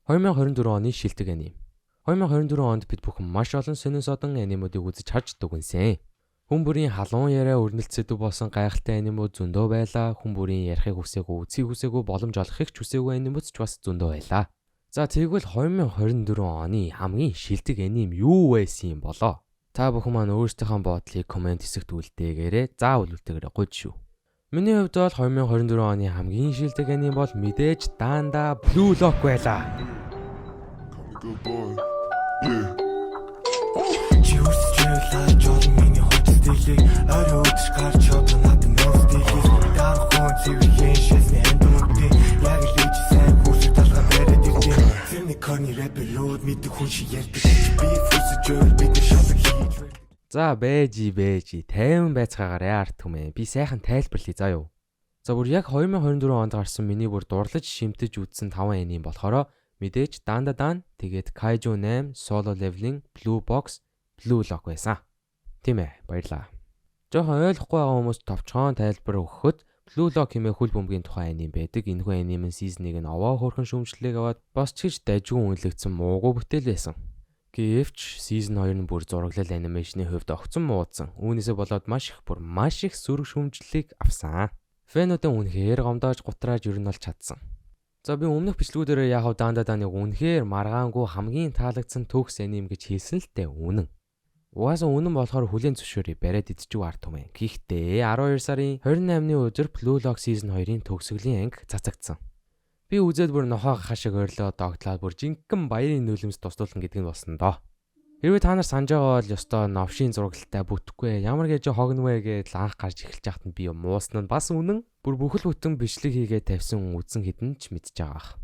2024 оны шилдэг аним. 2024 онд бид бүхэн маш олон сонин содон анимуудыг үзэж харж дүгнсэн. Хүн бүрийн халуун яриа өрнөлтсөдөг болсон гайхалтай анимууд зөндөө байлаа. Хүн бүрийн ярихыг хүсээгүй, үзхийг хүсээгүй, боломж олохыг ч хүсээгүй анимууд ч бас зөндөө байлаа. За тэгвэл 2024 оны хамгийн шилдэг аним юу байсан юм болоо? Та бүхэн маань өөрсдийнхөө бодлыг комент хэсэгт үлдээгээрэй. Заавал үлдээгээрэй гойж шүү. Миний хувьд бол 2024 оны хамгийн шилдэг аним бол мэдээж Danda Blue Lock байлаа. За бэж 50 байцгаагаарай арт түмээ. Би сайхан тайлбарлая заа юу. За бүр яг 2024 онд гарсан миний бүр дурлаж шимтэж үзсэн 5 аним болохоор мэдээж Dandadan, тэгээд Kaiju 8, Solo Leveling, Blue Box, Blue Lock байсан. Тийм ээ, баярлаа. Жохон ойлгохгүй байгаа хүмүүс товчхон тайлбар өгөхөд Blue Lock хэмээх хүл бөмбөгийн тухай аним байдаг. Энэхүү анимын сизныг нь овоо хөөрхөн шүүмжлэлийг аваад босч гэж дажгүй үнэлэгдсэн муугүй бүтээл байсан. Гэвч season 2 нь бүр зураглал анимашны хувьд огцон муудсан. Үүнээсээ болоод маш их сөрөг шүүмжлэлийг авсан. Фэнүүдэн үнэхээр гомдоож гутрааж ер нь бол чадсан. За би өмнөх бичлэгүүдээр яг Dandadan-ыг үнэхээр маргаангүй хамгийн таалагдсан төгс аним гэж хэлсэн л дээ үнэн. Угаасаа үнэн болохоор хүлээн зөвшөөрөе бариад идчихв арт түмэн. Гэхдээ 12 сарын 28-ны өдөр Blue Lock season 2-ын төгсгөлийн анги цацагдсан. Би үзээд бүр нохоо хашиг ойрлоо догтлаад бүр жинхэнэ баярын нөлөөмс тусдуулна гэдэг нь болсон доо. Хэрвээ та нар санаж байгаа бол ёстой новшийн зурагтай бүтэхгүй ямар гэж хогнвэ гэж анх гарч эхэлж яхад нь би муусан нь бас үнэн. Бүр бүхэл бүтэн бичлэг хийгээд тавьсан үзэн хідэн ч мэдж байгаа.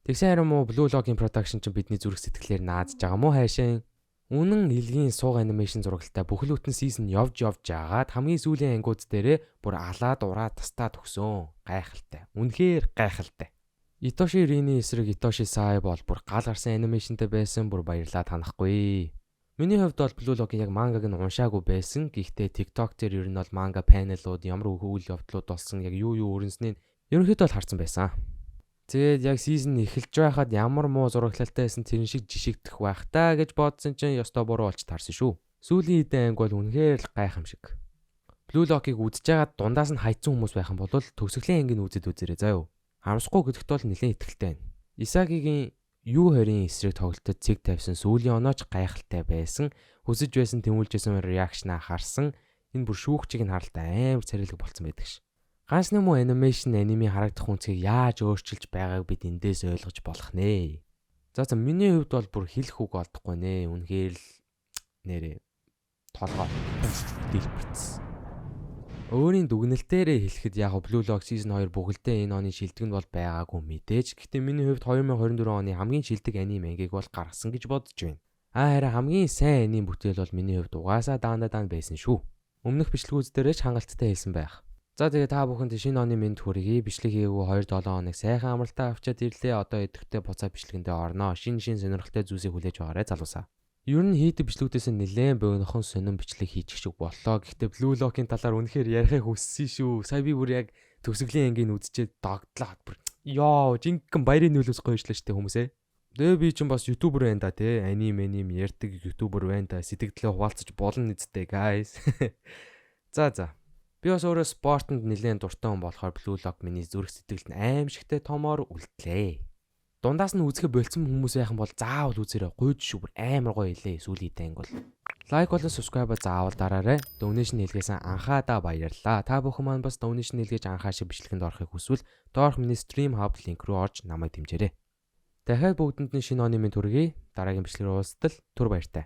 Тэгсэн харин муу Blue Lock-ийн production чинь бидний зүрх сэтгэлээр наазж байгаа мó хайшаа. Үнэн илгийн сууг анимашн зурагтай бүхэл бүтэн season явж жагаад хамгийн сүүлийн ангууд дээрээ бүр алаад ураад тастаад өгсөн. Гайхалтай. Үнэхээр гайхалтай. Итоши Рины эсрэг Итоши Сай бол бүр гал гарсан анимашнтай байсан. Бүр баярлаа танахгүй. Миний хувьд бол Blue Lock-ийн яг мангаг нь уншаагүй байсан. Гэхдээ TikTok дээр ер нь бол манга панелууд ямар үйл явдлууд болсон яг юу өрнснийг ерөнхийдөө бол харсан байсан. Тэгээд яг season эхэлж байхад ямар муу зураглалтай байсан тэрэн шиг жишигдэх байх таа гэж бодсон чинь ёстой буруу олж таарсан шүү. Сүүлийн хэдэн анги бол үнэхээр л гайхамшиг. Blue Lock-ыг үзэж байгаад дундаас нь хайцсан хүмүүс байх юм бол төгсгөлийн ангийг үзээд үзээрэй заа юу. Харамсахгүй гэдэгт бол нэлээд итгэлтэй байна. Исагигийн U20-ийн эсрэг тоглолтод цэг тавьсан сүүлийн онооч гайхалтай байсан. Хүсэж байсан тэмүүлжсэн реакшнаа харсан. Энэ бүр шүүгчийг нь харалтай амар царилэг болцсон байдаг ш. Ганц нэг муу анимашн анимын харагдах үнцгийг яаж өөрчилж байгааг бид эндээс ойлгож болох нэ. За миний хувьд бол бүр хэлэх үг олдохгүй нэ. Үнэхээр л нэрээ толгой дэлбэрсэн. Өөрийн дүгнэлтээрээ хэлэхэд яг Blue Lock season 2 бүгэлдээ энэ оны шилдэг нь бол байгаагүй мэдээж. Гэхдээ миний хувьд 2024 оны хамгийн шилдэг аним ангийг бол гаргасан гэж бодож байна. Харин хамгийн сайн аним бүтээл бол миний хувьд угаасаа Dandadan байсан шүү. Өмнөх бичлэгүүд дээрээ ч хангалттай хэлсэн байх. За тэгээ та бүхэнд шинэ оны мэнд хүргэе. Бичлэг хийгээгүй 2-7 хоног сайхан амралтаа авчаад ирлээ. Одоо идэвхтэй буцаа бичлэгэндээ орноо. Шинэ сонирхолтой зүйлсийг хүлээж аваарай залуусаа. Ер нь хийдэг бичлэгүүдээс нэлээд богинохон сонин бичлэг хийчих шиг боллоо. Гэхдээ Blue Lock-ийн талаар үнэхээр ярихыг хүссэн шүү. Сая би бүр яг төгсгөлийн ангийг үзчихээд догтлаад бүр ёо жинхэнэ баярын нөлөөс гоёжлаа штэ хүмүүсээ. Тэгээ би ч бас ютубер байна да те. Аним ярьдаг ютубер байна да. Сэтгэлдээ хуваалцаж болно нэстэ guys. За. Би бас өөрөө спортод нэлээд дуртай хүн болохоор Blue Lock миний зүрх сэтгэлд аимшигтай томоор үлдлээ. Дундаас нь үзэхэ болцсон хүмүүс байхан бол заавал үзээрэй. Гойж шүү бүр амар гоё илээ сүүлийн анги бол. Лайк болон subscribe заавал дараарай. Donation хийлгээсэн анхаадаа баярлалаа. Та бүхэн маань бас donation хийлгээж анхаашиг бичлэгэнд орохыг хүсвэл доорх миний Stream Hub линк рүү орж намайг дэмжээрэй. Дахиад бүгдэнд нь шинэ оны мэнд хүргэе. Дараагийн бичлэгээр уулзтал түр баяртай.